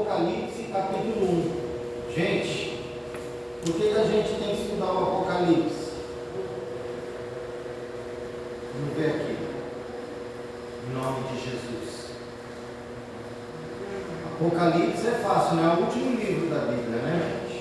Apocalipse capítulo 1. Gente, por que a gente tem que estudar o Apocalipse? Vamos ver aqui. Em nome de Jesus. Apocalipse é fácil, não é o último livro da Bíblia, né, gente?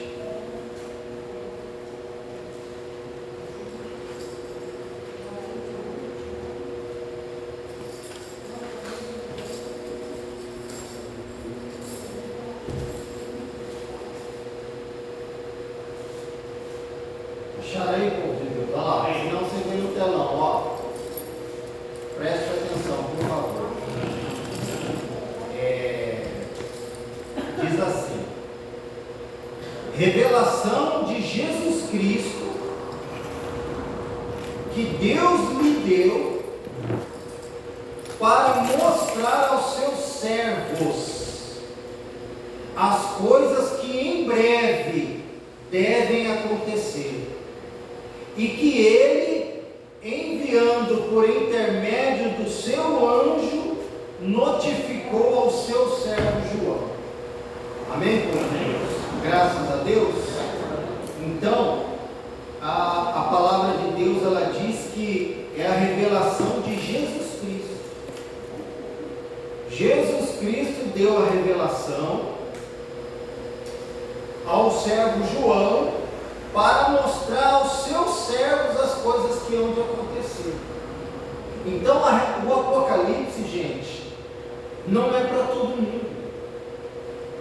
Acharei, povo de Deus. Olha lá, senão você vê no telão, ó. Preste atenção, por favor. Diz assim: revelação de Jesus Cristo que Deus lhe deu para mostrar aos seus servos as coisas que em breve devem acontecer, e que ele, enviando por intermédio do seu anjo, notificou ao seu servo João. Amém, povo de Deus? Graças a Deus. Então, a palavra de Deus, ela diz que é a revelação de Jesus Cristo. Jesus Cristo deu a revelação ao servo João para mostrar aos seus servos as coisas que hão de acontecer. Então, o Apocalipse, gente, não é para todo mundo.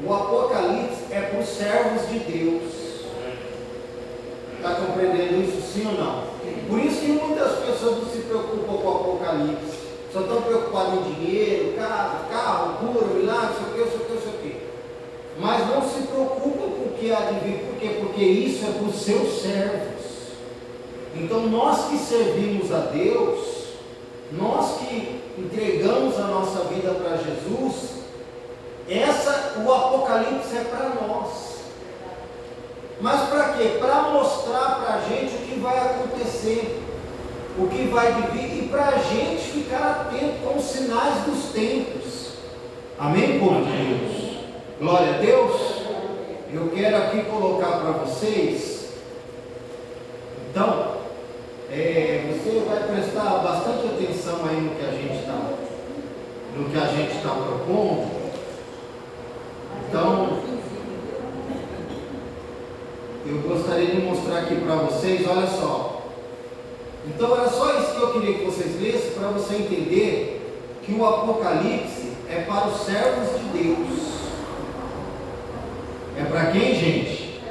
O Apocalipse é para os servos de Deus. Está compreendendo isso, sim ou não? Por isso que muitas pessoas não se preocupam com o Apocalipse. Só estão preocupadas em dinheiro, casa, carro, cura, milagre, sei o que. Mas não se preocupam com o que há de vir. Por quê? Porque isso é para os seus servos. Então nós que servimos a Deus, nós que entregamos a nossa vida para Jesus, o Apocalipse é para nós. Mas para quê? Para mostrar para a gente o que vai acontecer, o que vai vir, e para a gente ficar atento com os sinais dos tempos. Amém, povo de Deus? Glória a Deus. Eu quero aqui colocar para vocês. Então, você vai prestar bastante atenção aí no que a gente está propondo. Então, eu gostaria de mostrar aqui para vocês, olha só. Então era só isso que eu queria que vocês lessem, para você entender que o Apocalipse é para os servos de Deus. É para quem, gente?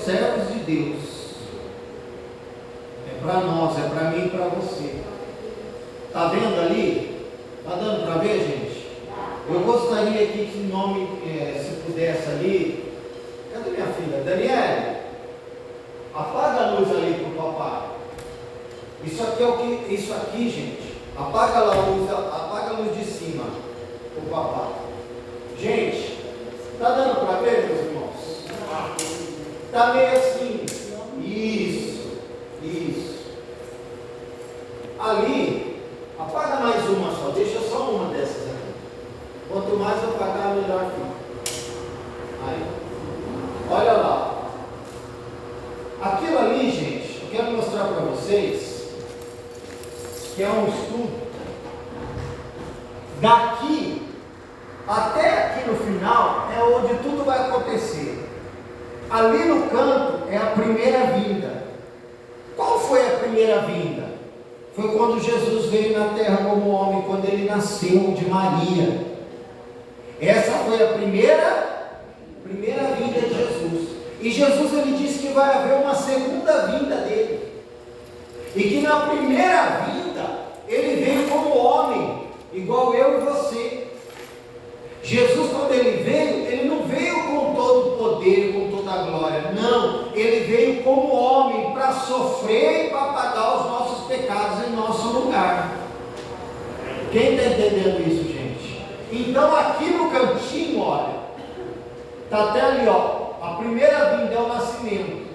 Servos de Deus. É para nós, é para mim e para você. Está vendo ali? Está dando para ver, gente? Eu gostaria aqui que o nome, se pudesse ali. Cadê minha filha? Daniela, apaga a luz ali para o papai. Isso aqui é o que? Isso aqui, gente. Apaga a luz de cima para o papai. Gente, está dando para ver, meus irmãos? Está meio assim. Isso. Ali, apaga mais uma só. Deixa só uma dessas aqui. Quanto mais apagar, melhor fica. Aí. Olha lá. Aquilo ali, gente, eu quero mostrar para vocês que é um estudo. Daqui até aqui no final é onde tudo vai acontecer. Ali no canto é a primeira vinda. Qual foi a primeira vinda? Foi quando Jesus veio na terra como homem, quando ele nasceu de Maria. Essa foi a primeira vinda de Jesus. E Jesus, ele disse que vai haver uma segunda vinda dele. E que na primeira vinda ele veio como homem, igual eu e você. Jesus, quando ele veio, ele não veio com todo o poder, com toda a glória. Não, ele veio como homem para sofrer e para pagar os nossos pecados em nosso lugar. Quem está entendendo isso, gente? Então aqui no cantinho, olha, está até ali, ó. A primeira vinda é o nascimento.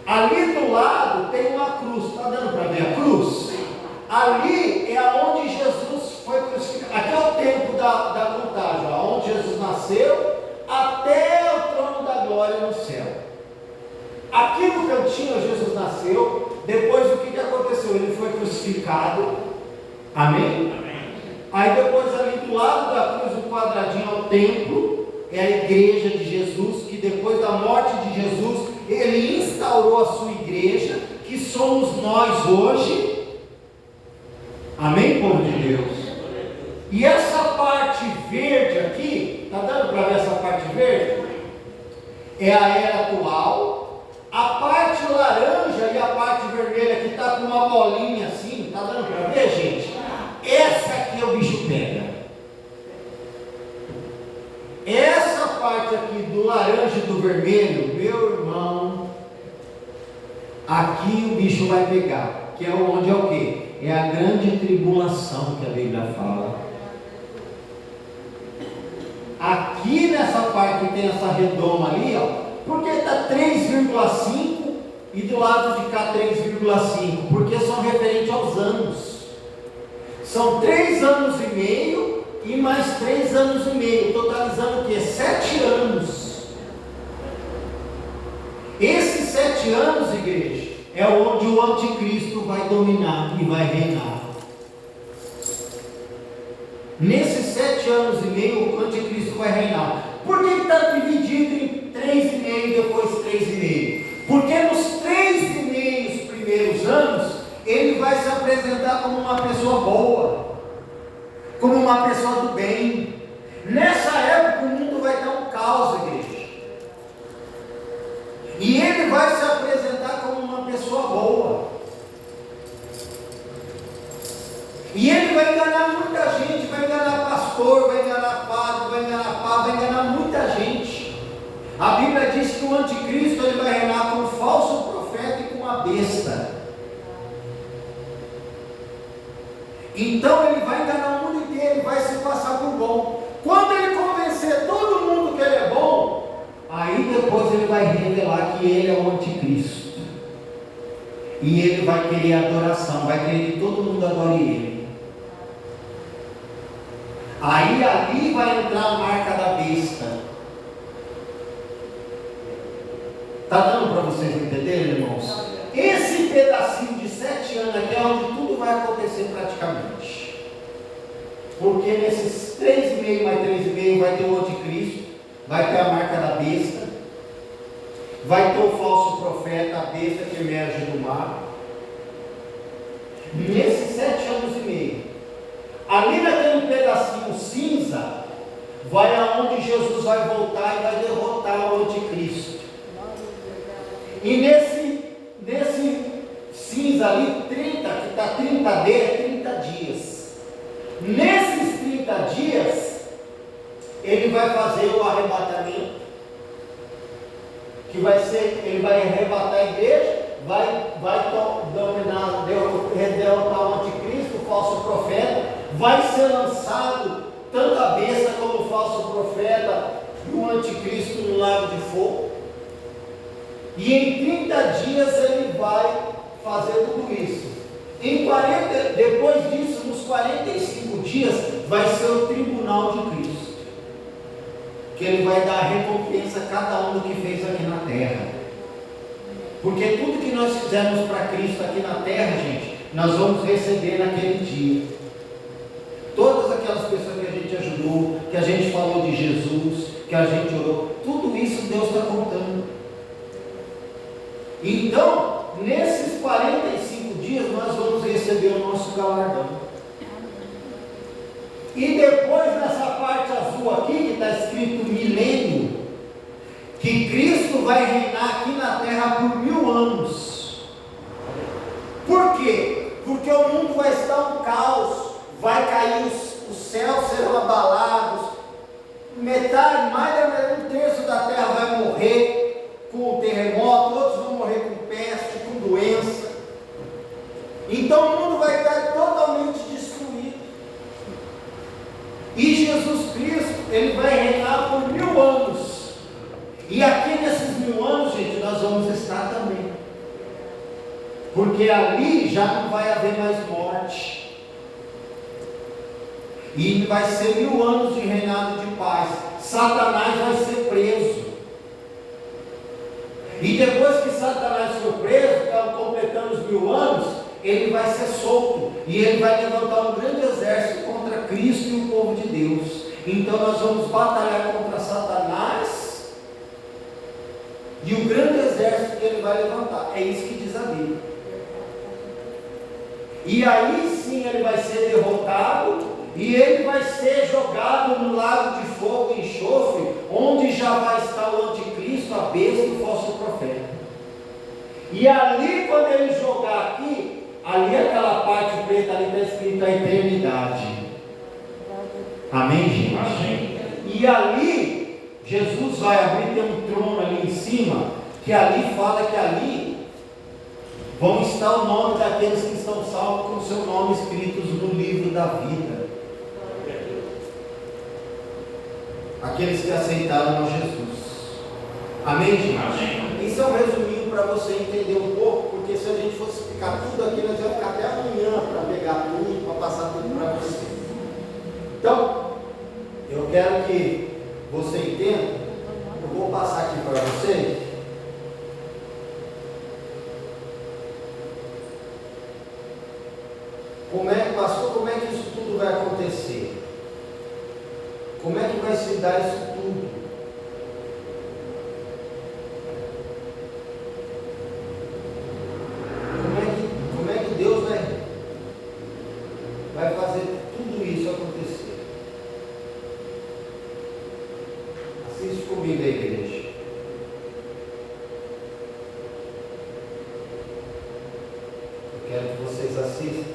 Ali do lado tem uma cruz. Está dando para ver a cruz? Ali é onde Jesus foi crucificado. Aqui é o tempo da contagem, onde Jesus nasceu crucificado. Amém? Aí depois ali do lado da cruz, o quadradinho é o templo, é a igreja de Jesus, que depois da morte de Jesus, ele instaurou a sua igreja, que somos nós hoje. Amém, povo de Deus? E essa parte verde aqui, está dando para ver essa parte verde? É a era atual. A parte laranja e a parte vermelha que está com uma bolinha assim, está dando para ver, gente? Essa aqui é o bicho pega. Essa parte aqui do laranja e do vermelho, meu irmão, aqui o bicho vai pegar, que é onde é o quê? É a grande tribulação que a Bíblia fala. Aqui nessa parte que tem essa redoma ali, ó, porque está 3,5 e do lado de cá 3,5, porque são referentes aos anos. São 3 anos e meio e mais 3 anos e meio, totalizando o quê? 7 anos. Esses 7 anos, igreja, é onde o anticristo vai dominar e vai reinar. Nesses 7 anos e meio, o anticristo vai reinar. Por que está dividido em 3,5 e depois 3,5? Porque nos 3,5 primeiros anos, ele vai se apresentar como uma pessoa boa, como uma pessoa do bem. Nessa época o mundo vai estar um caos, igreja. E ele vai se apresentar como uma pessoa boa. E ele vai enganar muita gente, vai enganar pastor, vai enganar padre, vai enganar vai enganar muita gente. A Bíblia diz que o anticristo ele vai reinar com um falso profeta e com uma besta. Então ele vai enganar o mundo inteiro, ele vai se passar por bom. Quando ele convencer todo mundo que ele é bom, aí depois ele vai revelar que ele é o anticristo. E ele vai querer adoração, vai querer que todo mundo adore ele. Aí ali vai entrar a marca da besta. Está dando para vocês entenderem, irmãos? Esse pedacinho de 7 anos aqui é onde tudo vai acontecer praticamente. Porque nesses 3,5 mais 3,5 vai ter o anticristo, vai ter a marca da besta, vai ter o falso profeta, a besta que emerge do mar. Nesses 7 anos e meio, ali naquele pedacinho cinza, vai aonde Jesus vai voltar e vai derrotar o anticristo. E nesse cinza ali, 30, que está 30D, é 30 dias. Nesses 30 dias, ele vai fazer o arrebatamento, que vai ser, ele vai arrebatar a igreja, vai dominar, derrotar o anticristo, o falso profeta, vai ser lançado tanto a besta como o falso profeta e o anticristo no lago de fogo. E em 30 dias ele vai fazer tudo isso. Depois disso, nos 45 dias, vai ser o tribunal de Cristo, que ele vai dar a recompensa a cada um do que fez aqui na terra. Porque tudo que nós fizemos para Cristo aqui na terra, gente, nós vamos receber naquele dia. Todas aquelas pessoas que a gente ajudou, que a gente falou de Jesus, que a gente orou, tudo isso Deus está contando. Então, nesses 45 dias, nós vamos receber o nosso galardão. E depois, nessa parte azul aqui, que está escrito milênio, que Cristo vai reinar aqui na terra por 1000 anos. Por quê? Porque o mundo vai estar um caos, vai cair, os céus serão abalados, metade, mais de 1/3 da terra vai morrer com o terremoto, outros vão morrer com peste, com doença. Então o mundo vai estar totalmente destruído. E Jesus Cristo, ele vai reinar por 1000 anos. E aqui nesses 1000 anos, gente, nós vamos estar também. Porque ali já não vai haver mais morte. E vai ser 1000 anos de reinado de paz. Satanás vai ser preso. E depois que Satanás for preso, completando os 1000 anos, ele vai ser solto, e ele vai levantar um grande exército contra Cristo e o povo de Deus. Então nós vamos batalhar contra Satanás e o grande exército que ele vai levantar. É isso que diz a Bíblia. E aí sim ele vai ser derrotado, e ele vai ser jogado no lago de fogo e enxofre, onde já vai estar o anticristo, a besta e o falso profeta. E ali, quando ele jogar aqui, ali aquela parte preta ali está escrito a eternidade. Amém, gente? Amém. E ali, Jesus vai abrir, tem um trono ali em cima, que ali fala que ali vão estar o nome daqueles que estão salvos com o seu nome escritos no livro da vida. Aqueles que aceitaram a Jesus. Amém, gente? Amém. Isso é um resuminho para você entender um pouco, porque se a gente fosse explicar tudo aqui, nós vamos ficar até amanhã para pegar tudo, para passar tudo para você. Então, eu quero que você entenda. Eu vou passar aqui para você. Pastor, como é que isso tudo vai acontecer? Como é que vai se dar isso tudo? Como é que Deus vai fazer tudo isso acontecer? Assiste comigo aí, igreja. Eu quero que vocês assistam.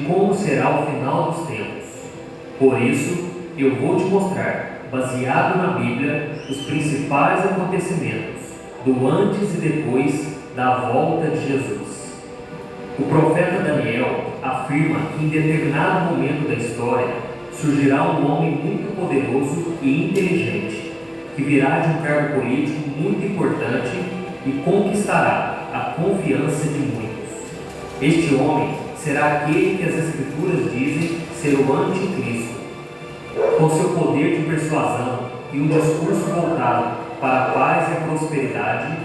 Como será o final dos tempos. Por isso, eu vou te mostrar, baseado na Bíblia, os principais acontecimentos do antes e depois da volta de Jesus. O profeta Daniel afirma que em determinado momento da história surgirá um homem muito poderoso e inteligente, que virá de um cargo político muito importante e conquistará a confiança de muitos. Este homem será aquele que as Escrituras dizem ser o anticristo. Com seu poder de persuasão e um discurso voltado para a paz e a prosperidade,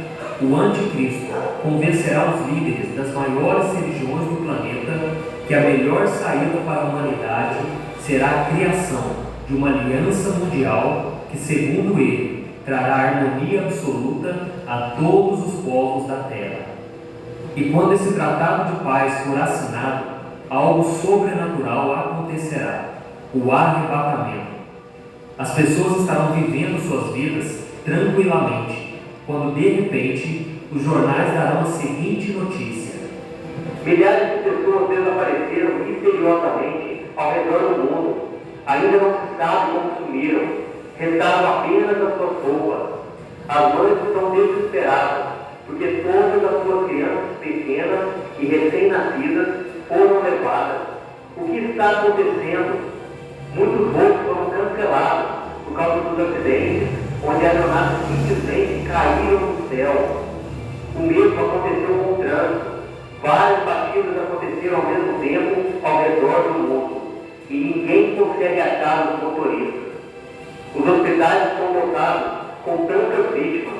o anticristo convencerá os líderes das maiores religiões do planeta que a melhor saída para a humanidade será a criação de uma aliança mundial que, segundo ele, trará harmonia absoluta a todos os povos da terra. E quando esse tratado de paz for assinado, algo sobrenatural acontecerá: o arrebatamento. As pessoas estarão vivendo suas vidas tranquilamente, quando de repente os jornais darão a seguinte notícia: milhares de pessoas desapareceram misteriosamente ao redor do mundo. Ainda não se sabe como sumiram. Restaram apenas as suas roupas. As mães estão desesperadas, porque todas as suas crianças pequenas e recém-nascidas foram levadas. O que está acontecendo? Muitos voos foram cancelados por causa dos acidentes, onde aeronaves simplesmente caíram no céu. O mesmo aconteceu com o trânsito. Várias batidas aconteceram ao mesmo tempo ao redor do mundo, e ninguém consegue achar os motoristas. Os hospitais estão lotados com tantas vítimas,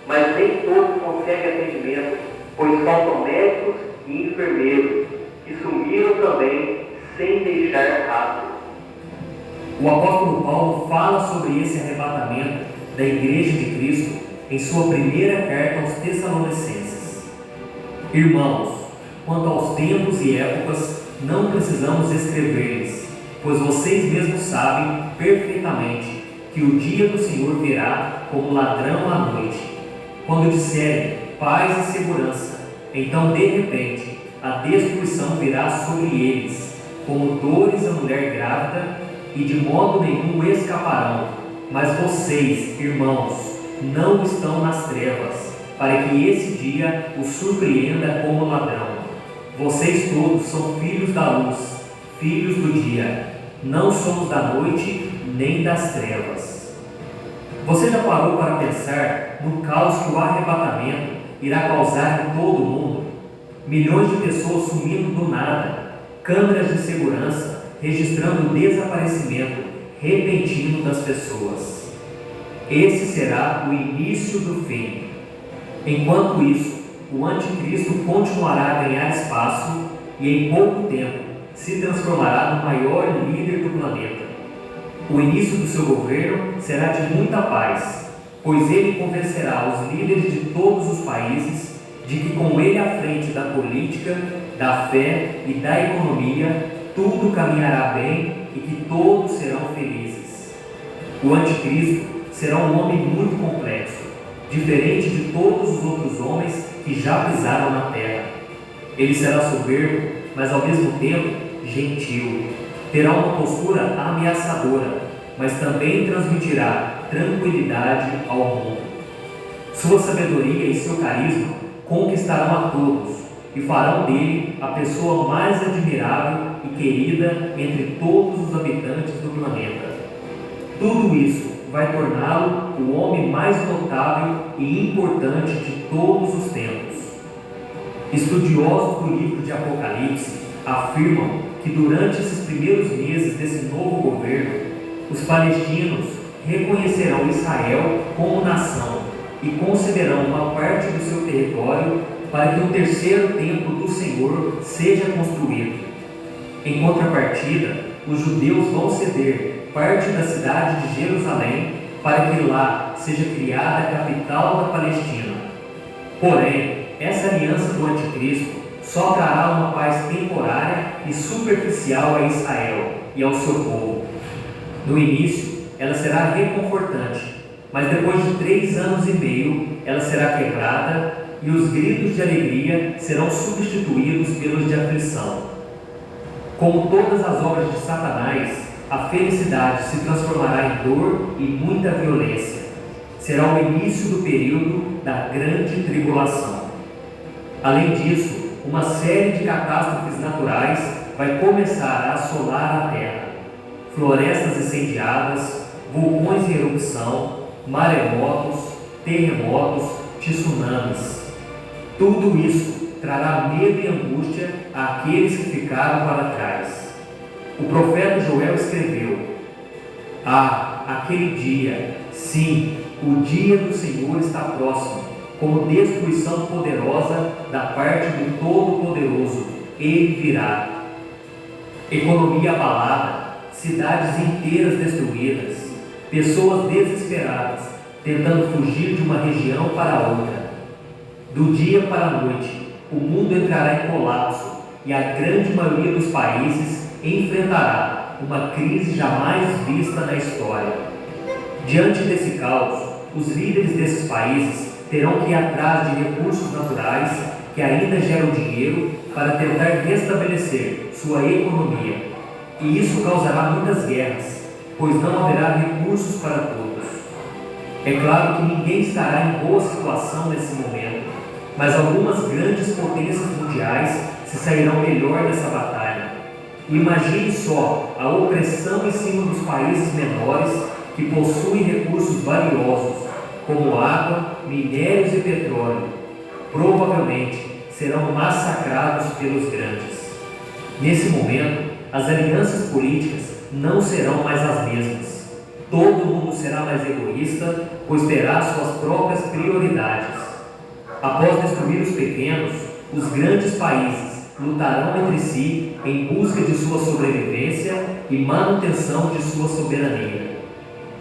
mas nem todos conseguem atendimento, pois faltam médicos e enfermeiros, que sumiram também sem deixar rastro. O apóstolo Paulo fala sobre esse arrebatamento da Igreja de Cristo em sua primeira carta aos Tessalonicenses. Irmãos, quanto aos tempos e épocas, não precisamos escrever-lhes, pois vocês mesmos sabem perfeitamente que o dia do Senhor virá como ladrão à noite. Quando disserem paz e segurança, então de repente a destruição virá sobre eles, como dores à mulher grávida, e de modo nenhum escaparão. Mas vocês, irmãos, não estão nas trevas, para que esse dia os surpreenda como ladrão. Vocês todos são filhos da luz, filhos do dia. Não somos da noite nem das trevas. Você já parou para pensar no caos que o arrebatamento irá causar em todo o mundo? Milhões de pessoas sumindo do nada, câmeras de segurança registrando o desaparecimento repentino das pessoas. Esse será o início do fim. Enquanto isso, o anticristo continuará a ganhar espaço e em pouco tempo se transformará no maior líder do planeta. O início do seu governo será de muita paz, pois ele convencerá os líderes de todos os países de que com ele à frente da política, da fé e da economia, tudo caminhará bem e que todos serão felizes. O anticristo será um homem muito complexo, diferente de todos os outros homens que já pisaram na terra. Ele será soberbo, mas ao mesmo tempo gentil. Terá uma postura ameaçadora, mas também transmitirá tranquilidade ao mundo. Sua sabedoria e seu carisma conquistarão a todos e farão dele a pessoa mais admirável e querida entre todos os habitantes do planeta. Tudo isso vai torná-lo o homem mais notável e importante de todos os tempos. Estudiosos do livro de Apocalipse afirmam que durante esses primeiros meses desse novo governo, os palestinos reconhecerão Israel como nação e concederão uma parte do seu território para que o terceiro templo do Senhor seja construído. Em contrapartida, os judeus vão ceder parte da cidade de Jerusalém para que lá seja criada a capital da Palestina. Porém, essa aliança do anticristo só trará uma paz temporária e superficial a Israel e ao seu povo. No início, ela será reconfortante, mas depois de 3 anos e meio, ela será quebrada e os gritos de alegria serão substituídos pelos de aflição. Como todas as obras de Satanás, a felicidade se transformará em dor e muita violência. Será o início do período da grande tribulação. Além disso, uma série de catástrofes naturais vai começar a assolar a terra. Florestas incendiadas, vulcões em erupção, maremotos, terremotos, tsunamis. Tudo isso trará medo e angústia àqueles que ficaram para trás. O profeta Joel escreveu: aquele dia, sim, o dia do Senhor está próximo, como destruição poderosa da parte do Todo-Poderoso. Ele virá. Economia abalada, cidades inteiras destruídas, pessoas desesperadas, tentando fugir de uma região para outra. Do dia para a noite, o mundo entrará em colapso e a grande maioria dos países enfrentará uma crise jamais vista na história. Diante desse caos, os líderes desses países terão que ir atrás de recursos naturais que ainda geram dinheiro para tentar restabelecer sua economia. E isso causará muitas guerras, pois não haverá recursos para todos. É claro que ninguém estará em boa situação nesse momento, mas algumas grandes potências mundiais se sairão melhor dessa batalha. Imagine só a opressão em cima dos países menores que possuem recursos valiosos, como água, minérios e petróleo. Provavelmente serão massacrados pelos grandes. Nesse momento, as alianças políticas não serão mais as mesmas. Todo mundo será mais egoísta, pois terá suas próprias prioridades. Após destruir os pequenos, os grandes países lutarão entre si em busca de sua sobrevivência e manutenção de sua soberania.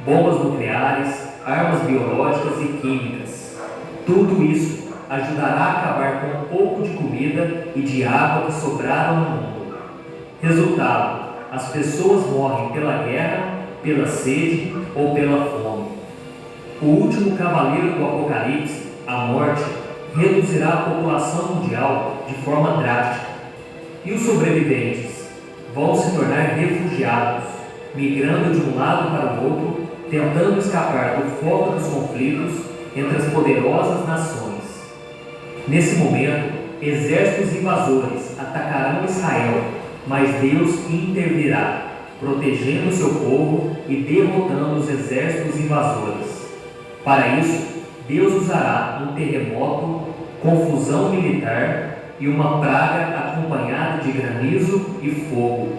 Bombas nucleares, armas biológicas e químicas. Tudo isso ajudará a acabar com um pouco de comida e de água que sobraram no mundo. Resultado: as pessoas morrem pela guerra, pela sede ou pela fome. O último cavaleiro do Apocalipse, a morte, reduzirá a população mundial de forma drástica. E os sobreviventes vão se tornar refugiados, migrando de um lado para o outro, tentando escapar do foco dos conflitos entre as poderosas nações. Nesse momento, exércitos invasores atacarão Israel, mas Deus intervirá, protegendo seu povo e derrotando os exércitos invasores. Para isso, Deus usará um terremoto, confusão militar e uma praga acompanhada de granizo e fogo.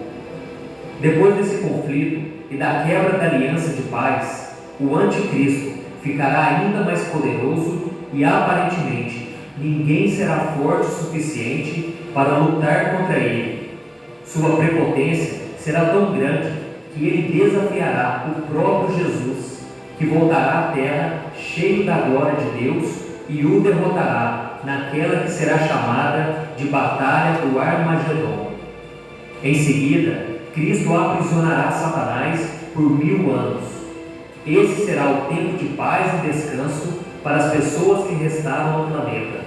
Depois desse conflito e da quebra da aliança de paz, o anticristo ficará ainda mais poderoso e aparentemente ninguém será forte o suficiente para lutar contra ele. Sua prepotência será tão grande que ele desafiará o próprio Jesus, que voltará à terra cheio da glória de Deus e o derrotará naquela que será chamada de Batalha do Armagedon. Em seguida, Cristo aprisionará Satanás por 1000 anos. Esse será o tempo de paz e descanso para as pessoas que restaram no planeta.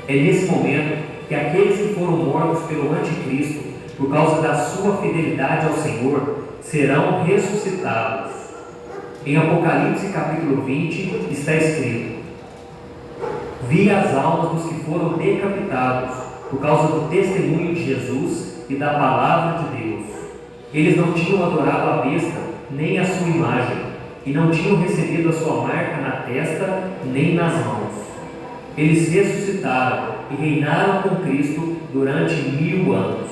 É nesse momento que aqueles que foram mortos pelo anticristo por causa da sua fidelidade ao Senhor serão ressuscitados. Em Apocalipse capítulo 20 está escrito: vi as almas dos que foram decapitados por causa do testemunho de Jesus e da palavra de Deus. Eles não tinham adorado a besta nem a sua imagem, e não tinham recebido a sua marca na testa nem nas mãos. Eles ressuscitaram e reinaram com Cristo durante 1000 anos.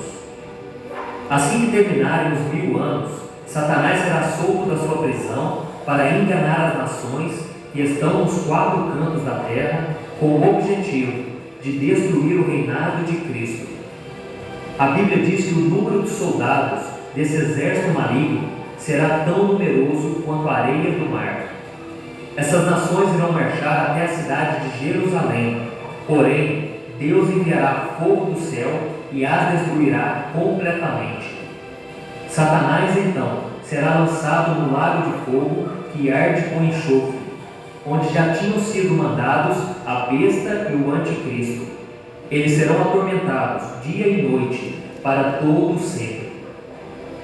Assim que terminarem os 1000 anos, Satanás será solto da sua prisão para enganar as nações que estão nos 4 cantos da terra, com o objetivo de destruir o reinado de Cristo. A Bíblia diz que o número de soldados desse exército maligno será tão numeroso quanto a areia do mar. Essas nações irão marchar até a cidade de Jerusalém, porém Deus enviará fogo do céu e as destruirá completamente. Satanás então será lançado no lago de fogo que arde com enxofre, onde já tinham sido mandados a besta e o anticristo. Eles serão atormentados dia e noite para todo sempre.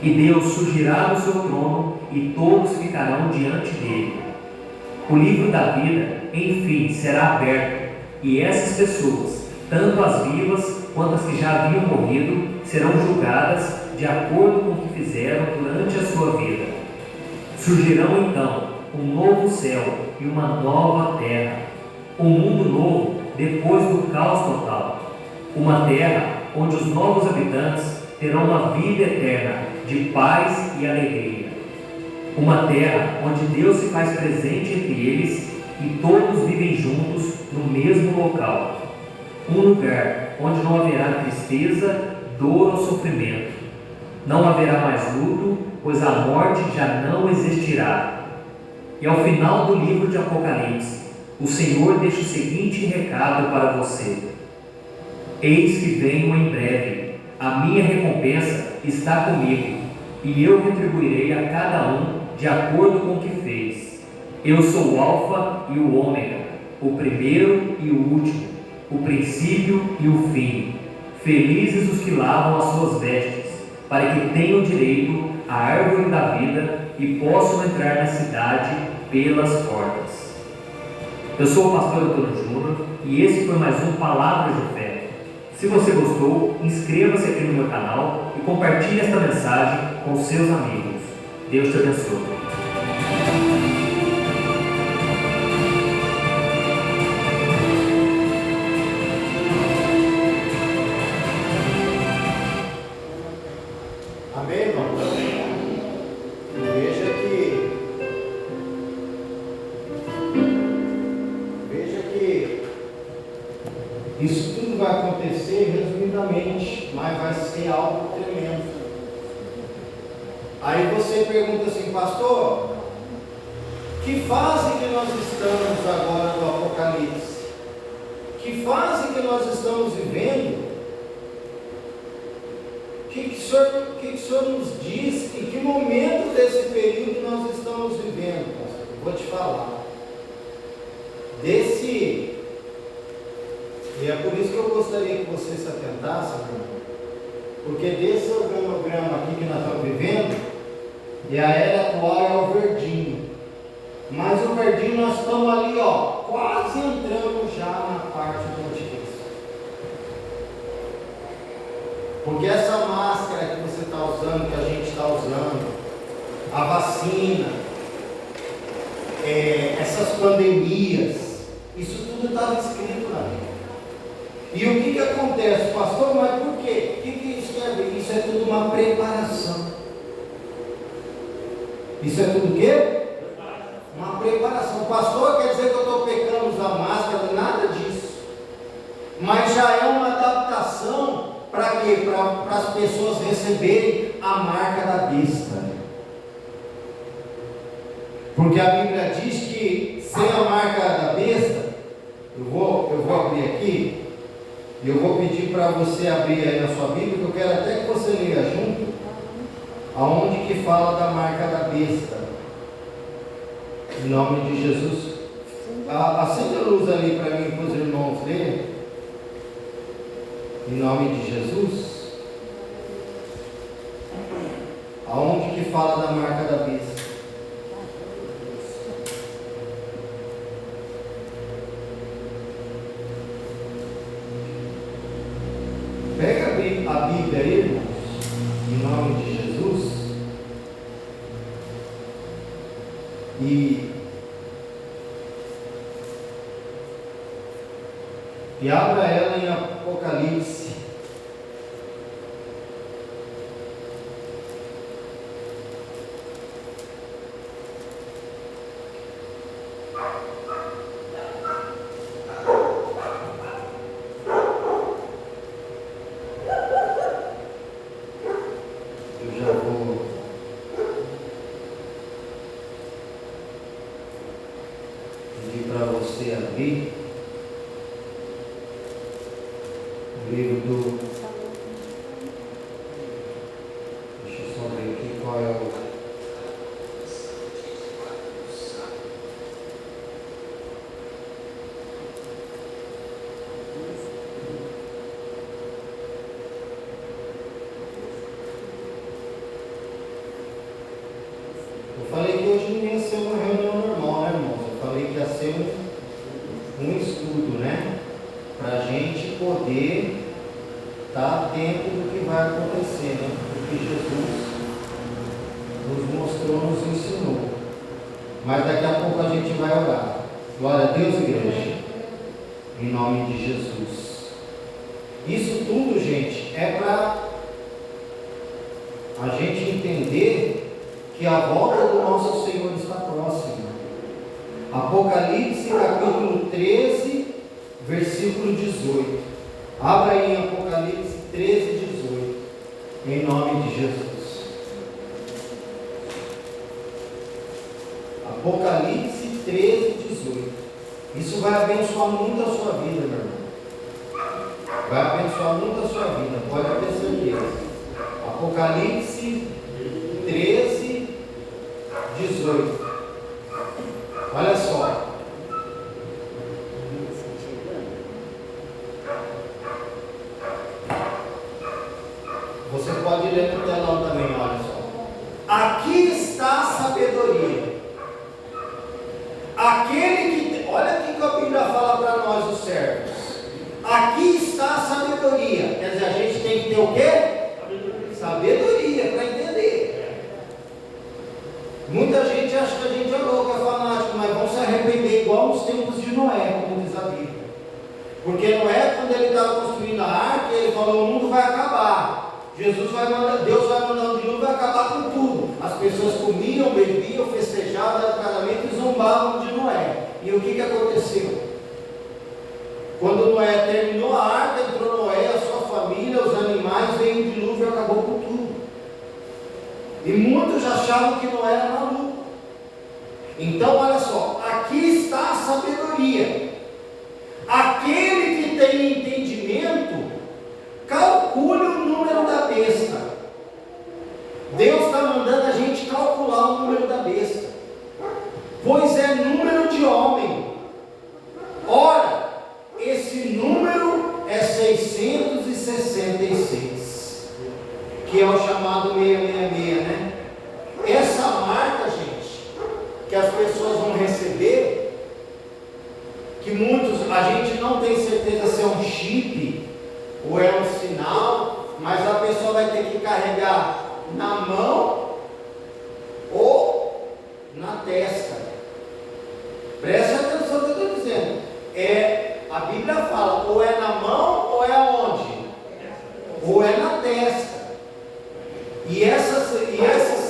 E Deus surgirá do seu trono e todos ficarão diante dele. O livro da vida, enfim, será aberto, e essas pessoas, tanto as vivas quanto as que já haviam morrido, serão julgadas de acordo com o que fizeram durante a sua vida. Surgirão então um novo céu e uma nova terra, um mundo novo depois do caos total, uma terra onde os novos habitantes terão uma vida eterna de paz e alegria, uma terra onde Deus se faz presente entre eles e todos vivem juntos no mesmo local, um lugar onde não haverá tristeza, dor ou sofrimento, não haverá mais luto, pois a morte já não existirá. E ao final do livro de Apocalipse, o Senhor deixa o seguinte recado para você: eis que venho em breve, a minha recompensa está comigo, e eu retribuirei a cada um de acordo com o que fez. Eu sou o Alfa e o Ômega, o primeiro e o último, o princípio e o fim. Felizes os que lavam as suas vestes, para que tenham direito à árvore da vida e possam entrar na cidade pelas portas. Eu sou o pastor Antônio Júnior e esse foi mais um Palavras de Fé. Se você gostou, inscreva-se aqui no meu canal e compartilhe esta mensagem com seus amigos. Deus te abençoe. Amém, irmãos? Veja que isso tudo vai acontecer resumidamente, mas vai ser algo tremendo. Aí você pergunta assim: pastor, que fase que nós estamos agora do Apocalipse? Que fase que nós estamos vivendo? O que o senhor nos diz? Em que momento desse período nós estamos vivendo, pastor? Vou te falar. E é por isso que eu gostaria que você se atentasse, porque desse organograma aqui que nós estamos vivendo, e a era atual é o verdinho. Mas o verdinho nós estamos ali, ó, quase entrando já na parte do anticristo. Porque essa máscara que você está usando, que a gente está usando, a vacina, essas pandemias, isso tudo estava escrito na Bíblia. E o que acontece, pastor? Mas por quê? O que isso quer dizer? Isso é tudo uma preparação. Isso é tudo o quê? Uma preparação. Pastor, quer dizer que eu estou pecando usar máscara? Nada disso. Mas já é uma adaptação para quê? Para as pessoas receberem a marca da besta. Porque a Bíblia diz que sem a marca da besta, eu vou abrir aqui, e eu vou pedir para você abrir aí na sua Bíblia, que eu quero até que você leia junto, aonde que fala da marca da besta. Em nome de Jesus. Acende a luz ali para mim, para os irmãos lerem. Em nome de Jesus. Aonde que fala da marca da besta? Pega a Bíblia aí, irmãos, em nome de Jesus, e abra ela em Apocalipse. Eu falei que hoje não ia ser uma reunião normal, né, irmãos? Eu falei que ia ser um estudo, né? Para a gente poder estar atento do que vai acontecer, né? Porque Jesus nos mostrou, nos ensinou. Mas daqui a pouco a gente vai orar. Glória a Deus, igreja. Em nome de Jesus. Isso tudo, gente, é para a gente entender que a volta do nosso Senhor está próxima. Apocalipse capítulo 13, versículo 18. Abra aí em Apocalipse 13, 18. Em nome de Jesus. Apocalipse 13, 18. Isso vai abençoar muito a sua vida, meu irmão. Vai abençoar muito a sua vida, pode ter certeza. Apocalipse 13, 18. Olha só. Você pode ler no telão também, olha só. Aqui está a sabedoria. Aquele que, olha o que a Bíblia fala para nós, os servos. Aqui está a sabedoria. Quer dizer, a gente tem que ter o quê? Sabedoria para entender. Muita gente acha que a gente é louco, é fanático, mas vão se arrepender igual nos tempos de Noé, como diz a Bíblia. Porque Noé, quando ele estava construindo a arca, ele falou: o mundo vai acabar. Deus vai mandar um dilúvio, vai acabar com tudo. As pessoas comiam, bebiam, festejavam, davam casamento e zombavam de Noé. E o que aconteceu? Quando Noé terminou a arca, entrou Noé, a sua família, os animais, veio o dilúvio e acabou com tudo. E muitos achavam que Noé era maluco. Então, olha só, aqui está a sabedoria. Aquele que tem entendimento, calcule o número da besta. Deus está mandando a gente calcular o número da besta, pois é número de homem. Ora, esse número é 666, que é o chamado 666, né? Essa marca, gente, que as pessoas vão receber, que muitos, a gente não tem certeza se é um chip ou é um sinal, mas a pessoa vai ter que carregar na mão ou na testa. Preste atenção no que eu estou dizendo. A Bíblia fala, ou é na mão ou é aonde? Ou é na testa. E esse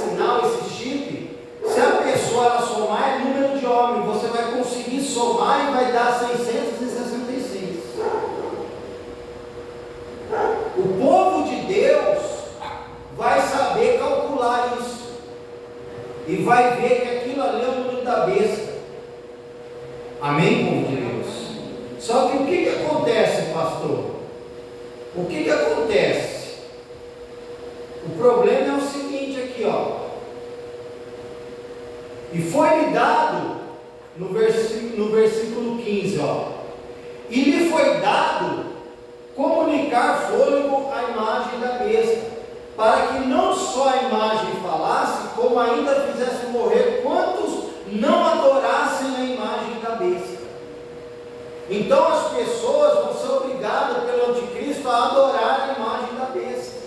sinal, esse chip, se a pessoa ela somar é número de homem, você vai conseguir somar e vai dar 666. O povo de Deus vai saber calcular isso e vai ver que aquilo ali é o número da besta. Amém, povo de Deus? Só que o que acontece, pastor? O que acontece? O problema é o seguinte aqui, ó. E foi-lhe dado, no versículo 15, ó. E lhe foi dado comunicar fôlego à imagem da besta, para que não só a imagem falasse, como ainda fizesse morrer quantos não adorassem a imagem da besta. Então as pessoas vão ser obrigadas pelo anticristo a adorar a imagem da besta.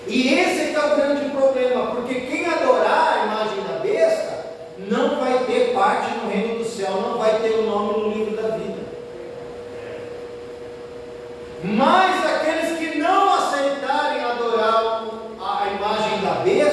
E esse é o grande problema, porque quem adorar a imagem da besta não vai ter parte no reino do céu, não vai ter o nome no livro da vida. Mas